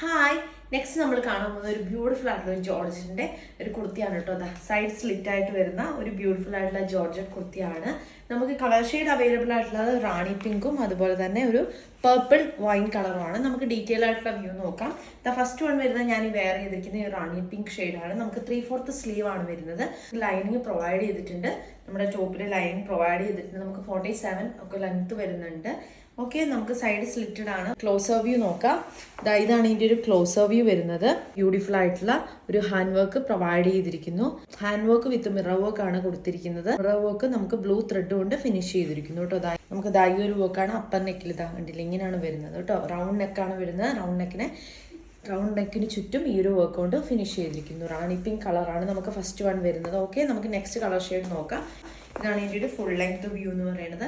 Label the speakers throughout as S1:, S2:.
S1: Hi, next നമ്മൾ കാണാൻ പോകുന്ന ഒരു ബ്യൂട്ടിഫുൾ ആയിട്ടുള്ള ഒരു ജോർജറ്റിന്റെ ഒരു കുർത്തിയാണ് കേട്ടോ. സൈഡ് സ്ലിറ്റ് ആയിട്ട് വരുന്ന ഒരു ബ്യൂട്ടിഫുൾ ആയിട്ടുള്ള ജോർജറ്റ് കുർത്തിയാണ്. നമുക്ക് കളർ ഷെയ്ഡ് അവൈലബിൾ ആയിട്ടുള്ളത് റാണി പിങ്കും അതുപോലെ തന്നെ ഒരു പർപ്പിൾ വൈൻ കളറുമാണ്. നമുക്ക് ഡീറ്റെയിൽ ആയിട്ടുള്ള വ്യൂ നോക്കാം. ഫസ്റ്റ് വൺ വരുന്നത് ഞാൻ ഈ വെയർ ചെയ്തിരിക്കുന്ന ഈ റാണി പിങ്ക് ഷെയ്ഡാണ്. നമുക്ക് 3/4 സ്ലീവ് ആണ് വരുന്നത്. ലൈനിങ് പ്രൊവൈഡ് ചെയ്തിട്ടുണ്ട്. നമ്മുടെ ടോപ്പിൽ ലൈനിങ് പ്രൊവൈഡ് ചെയ്തിട്ടുണ്ട്. നമുക്ക് 47 ഒക്കെ ലെങ്ത് വരുന്നുണ്ട്. ഓക്കെ, നമുക്ക് സൈഡ് സ്ലിറ്റഡ് ആണ്. ക്ലോസർ വ്യൂ നോക്കാം. ഇതാണ് ഇതിന്റെ ഒരു ക്ലോസർ വ്യൂ വരുന്നത്. ബ്യൂട്ടിഫുൾ ആയിട്ടുള്ള ഒരു ഹാൻഡ് വർക്ക് പ്രൊവൈഡ് ചെയ്തിരിക്കുന്നു. Hand work with mirror work ആണ് കൊടുത്തിരിക്കുന്നത്. മിറർ വർക്ക് നമുക്ക് ബ്ലൂ ത്രെഡ് കൊണ്ട് ഫിനിഷ് ചെയ്തിരിക്കുന്നു കേട്ടോ. നമുക്ക് ഈ ഒരു വർക്കാണ് അപ്പർ നെക്കിൽ കണ്ടില്ല, ഇങ്ങനെയാണ് വരുന്നത് കേട്ടോ. റൗണ്ട് നെക്കാണ് വരുന്നത്. റൗണ്ട് നെക്കിന് ചുറ്റും ഈ ഒരു വർക്ക് കൊണ്ട് ഫിനിഷ് ചെയ്തിരിക്കുന്നു. റാണി പിങ്ക് കളറാണ് നമുക്ക് ഫസ്റ്റ് വൺ വരുന്നത്. ഓക്കെ, നമുക്ക് നെക്സ്റ്റ് കളർ ഷെയ്ഡ് നോക്കാം. ഇതാണ് ഇതിന്റെ ഒരു ഫുൾ ലെങ്ത് വ്യൂ എന്ന് പറയുന്നത്.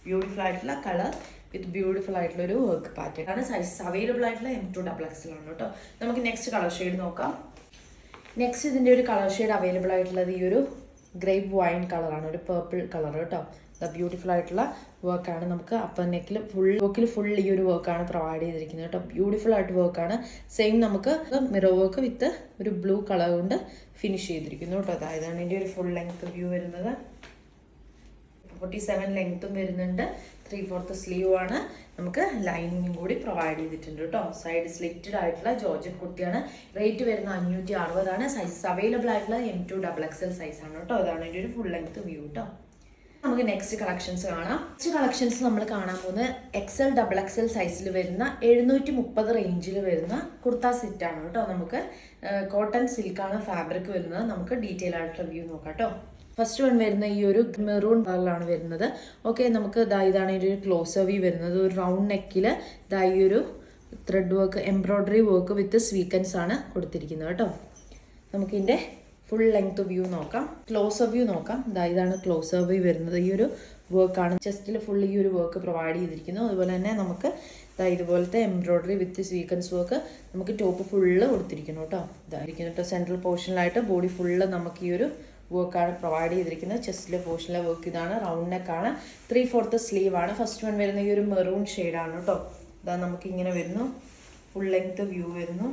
S1: ബ്യൂട്ടിഫുൾ ആയിട്ടുള്ള കളർ വിത്ത് ബ്യൂട്ടിഫുൾ ആയിട്ടുള്ള ഒരു വർക്ക് പാറ്റേൺ ആണ്. സൈസ് അവൈലബിൾ ആയിട്ടുള്ള M2XX ആണ് കേട്ടോ. നമുക്ക് നെക്സ്റ്റ് കളർ ഷെയ്ഡ് നോക്കാം. നെക്സ്റ്റ് ഇതിന്റെ ഒരു കളർ ഷെയ്ഡ് അവൈലബിൾ ആയിട്ടുള്ളത് ഈ ഒരു ഗ്രേപ്പ് വൈൻ കളറാണ്, ഒരു പേർപ്പിൾ കളർ കേട്ടോ. ബ്യൂട്ടിഫുൾ ആയിട്ടുള്ള വർക്കാണ്. നമുക്ക് അപ്പർ നെക്കിൽ ഫുൾ ഈ ഒരു വർക്കാണ് പ്രൊവൈഡ് ചെയ്തിരിക്കുന്നത് കേട്ടോ. ബ്യൂട്ടിഫുൾ ആയിട്ട് വർക്കാണ്. സെയിം നമുക്ക് മിറർ വർക്ക് വിത്ത് ഒരു ബ്ലൂ കളർ കൊണ്ട് ഫിനിഷ് ചെയ്തിരിക്കുന്നു കേട്ടോ. അതായതാണ് ഇതിന്റെ ഒരു ഫുൾ ലെങ്ത് വ്യൂ വരുന്നത്. 47 ലെങ്ത്തും വരുന്നുണ്ട്. 3/4 സ്ലീവ് ആണ്. നമുക്ക് ലൈനിങ്ങും കൂടി പ്രൊവൈഡ് ചെയ്തിട്ടുണ്ട് കേട്ടോ. സൈഡ് സ്ലിറ്റഡ് ആയിട്ടുള്ള ജോർജറ്റ് കുർത്തിയാണ്. റേറ്റ് വരുന്ന 560 ആണ്. സൈസ് അവൈലബിൾ ആയിട്ടുള്ള M2XX സൈസ് ആണ് കേട്ടോ. അതാണ് ഇതിന്റെ ഒരു ഫുൾ ലെങ്ത് വ്യൂ കേട്ടോ. നമുക്ക് നെക്സ്റ്റ് കളക്ഷൻസ് കാണാം. നെക്സ്റ്റ് കളക്ഷൻസ് നമ്മൾ കാണാൻ പോകുന്നത് XL സൈസിൽ വരുന്ന 730 റേഞ്ചിൽ വരുന്ന കുർത്ത സെറ്റ് ആണ് കേട്ടോ. നമുക്ക് കോട്ടൺ സിൽക്കാണ് ഫാബ്രിക് വരുന്നത്. നമുക്ക് ഡീറ്റെയിൽ ആയിട്ടുള്ള വ്യൂ നോക്കാം കേട്ടോ. ഫസ്റ്റ് വൺ വരുന്ന ഈ ഒരു മെറൂൺ കളറിലാണ് വരുന്നത്. ഓക്കെ, നമുക്ക് ഇതാണ് ഒരു ക്ലോസർ വ്യൂ വരുന്നത്. ഒരു റൗണ്ട് നെക്കില് ഈ ഒരു thread work embroidery work with sequins ആണ് കൊടുത്തിരിക്കുന്നത് കേട്ടോ. നമുക്കിതിന്റെ ഫുൾ ലെങ്ത് വ്യൂ നോക്കാം. ക്ലോസർ വ്യൂ നോക്കാം. ഇതാണ് ക്ലോസർ വ്യൂ വരുന്നത്. ഈ ഒരു വർക്കാണ് ചെസ്റ്റിൽ ഫുൾ ഈ ഒരു വർക്ക് പ്രൊവൈഡ് ചെയ്തിരിക്കുന്നു. അതുപോലെ തന്നെ നമുക്ക് ഇതുപോലത്തെ എംബ്രോയിഡറി വിത്ത് സ്വീക്കൻസ് വർക്ക് നമുക്ക് ടോപ്പ് ഫുള്ള് കൊടുത്തിരിക്കുന്നു കേട്ടോ. ഇതായിരിക്കുന്നു കേട്ടോ. സെൻട്രൽ പോർഷനിലായിട്ട് ബോഡി ഫുള്ള് നമുക്ക് ഈ ഒരു വർക്കാണ് പ്രൊവൈഡ് ചെയ്തിരിക്കുന്നത്. ചെസ്റ്റിലെ പോർഷനിലെ വർക്ക് ഇതാണ്. റൗണ്ട് നെക്കാണ്. 3/4 സ്ലീവ് ആണ്. ഫസ്റ്റ് വൺ വരുന്ന ഈ ഒരു മെറൂൺ ഷെയ്ഡാണ് കേട്ടോ. നമുക്ക് ഇങ്ങനെ വരുന്നു. ഫുൾ ലെങ്ത് വ്യൂ വരുന്നു.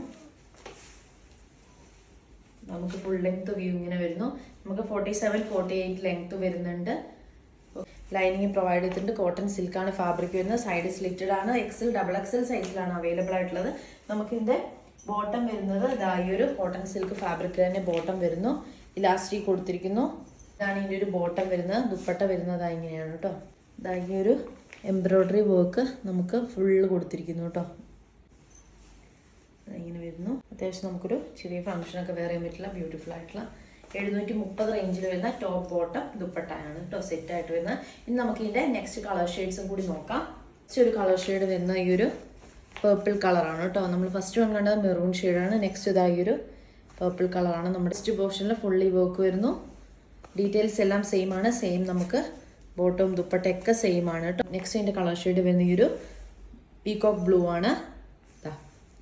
S1: നമുക്ക് ഫുൾ ലെങ്ത് വ്യൂ ഇങ്ങനെ വരുന്നു. നമുക്ക് 47, 48 ലെങ്ത് വരുന്നുണ്ട്. ലൈനിങ് പ്രൊവൈഡ് ചെയ്തിട്ടുണ്ട്. കോട്ടൺ സിൽക്കാണ് ഫാബ്രിക് വരുന്നത്. സൈഡ് സ്ലിറ്റഡ് ആണ്. XL സൈസിലാണ് അവൈലബിൾ ആയിട്ടുള്ളത്. നമുക്കിതിന്റെ ബോട്ടം വരുന്നത് ഈ ഒരു കോട്ടൺ സിൽക്ക് ഫാബ്രിക് തന്നെ ബോട്ടം വരുന്നു. ഇലാസ്റ്റിക് കൊടുത്തിരിക്കുന്നു. ഇതാണ് ഇതിൻ്റെ ഒരു ബോട്ടം വരുന്നത്. ദുപ്പട്ട വരുന്നത് ഇങ്ങനെയാണ് കേട്ടോ. ഈ ഒരു എംബ്രോയിഡറി വർക്ക് നമുക്ക് ഫുള്ള് കൊടുത്തിരിക്കുന്നു കേട്ടോ. ഇങ്ങനെ വരുന്നു. അത്യാവശ്യം നമുക്കൊരു ചെറിയ ഫംഗ്ഷനൊക്കെ വെയർ ചെയ്യാൻ പറ്റില്ല ബ്യൂട്ടിഫുൾ ആയിട്ടുള്ള 730 റേഞ്ചിൽ വരുന്ന ടോപ്പ് ബോട്ടം ദുപ്പട്ടയാണ് കേട്ടോ സെറ്റ് ആയിട്ട് വരുന്നത്. ഇനി നമുക്ക് ഇതിൻ്റെ നെക്സ്റ്റ് കളർ ഷെയ്ഡ്സും കൂടി നോക്കാം. നെക്സ്റ്റ് ഒരു കളർ ഷെയ്ഡ് വരുന്ന ഈ ഒരു പേർപ്പിൾ കളറാണ് കേട്ടോ. നമ്മൾ ഫസ്റ്റ് വൺ കണ്ടത് മെറൂൺ ഷെയ്ഡാണ്. നെക്സ്റ്റ് ഈ ഒരു പേർപ്പിൾ കളറാണ്. നമ്മുടെ നെക്സ്റ്റ് പോർഷനിൽ ഫുള്ളി വർക്ക് വരുന്നു. ഡീറ്റെയിൽസ് എല്ലാം സെയിം ആണ്. സെയിം നമുക്ക് ബോട്ടവും ദുപ്പട്ടയൊക്കെ സെയിം ആണ് കേട്ടോ. നെക്സ്റ്റ് അതിൻ്റെ കളർ ഷെയ്ഡ് വരുന്ന ഈ ഒരു പീകോക്ക് ബ്ലൂ ആണ്.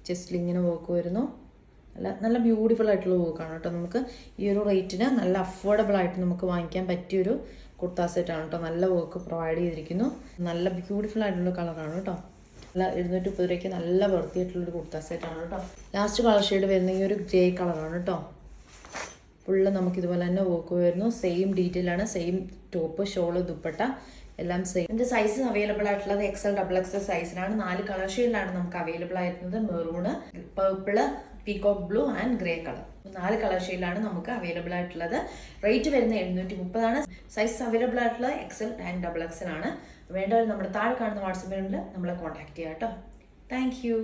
S1: ജസ്റ്റ് ഇങ്ങനെ വർക്ക് വരുന്നു. നല്ല ബ്യൂട്ടിഫുൾ ആയിട്ടുള്ള വർക്കാണ് കേട്ടോ. നമുക്ക് ഈ ഒരു റേറ്റിന് നല്ല അഫോർഡബിൾ ആയിട്ട് നമുക്ക് വാങ്ങിക്കാൻ പറ്റിയൊരു കുർത്ത സെറ്റാണ് കേട്ടോ. നല്ല വർക്ക് പ്രൊവൈഡ് ചെയ്തിരിക്കുന്നു. നല്ല ബ്യൂട്ടിഫുൾ ആയിട്ടുള്ള കളറാണ് കേട്ടോ. 730 രൂപയ്ക്ക് നല്ല വൃത്തിയായിട്ടുള്ളൊരു കുർത്ത സെറ്റാണ് കേട്ടോ. ലാസ്റ്റ് കളർ ഷെയ്ഡ് വരുന്ന ഈ ഒരു ഗ്രേ കളറാണ് കേട്ടോ. ഫുള്ള് നമുക്ക് ഇതുപോലെ തന്നെ വർക്ക് വരുന്നു. സെയിം ഡീറ്റെയിൽ ആണ്. സെയിം ടോപ്പ്, ഷോള്, ദുപ്പട്ട എല്ലാം സെയിം. ഇതിൻ്റെ സൈസ് അവൈലബിൾ ആയിട്ടുള്ളത് XL സൈസിലാണ്. 4 കളർ ഷെയ്ഡിലാണ് നമുക്ക് അവൈലബിൾ ആയിരുന്നത്. Maroon, purple, peacock blue and grey colour. 4 colour ഷെയ്ഡിലാണ് നമുക്ക് അവൈലബിൾ ആയിട്ടുള്ളത്. റേറ്റ് വരുന്ന 730 ആണ്. സൈസ് അവൈലബിൾ ആയിട്ടുള്ളത് XL and XXL ആണ്. വേണ്ടവർ നമ്മുടെ താഴെ കാണുന്ന വാട്സപ്പ് നമ്പറിൽ നമ്മളെ കോൺടാക്ട് ചെയ്യാം കേട്ടോ. Thank you.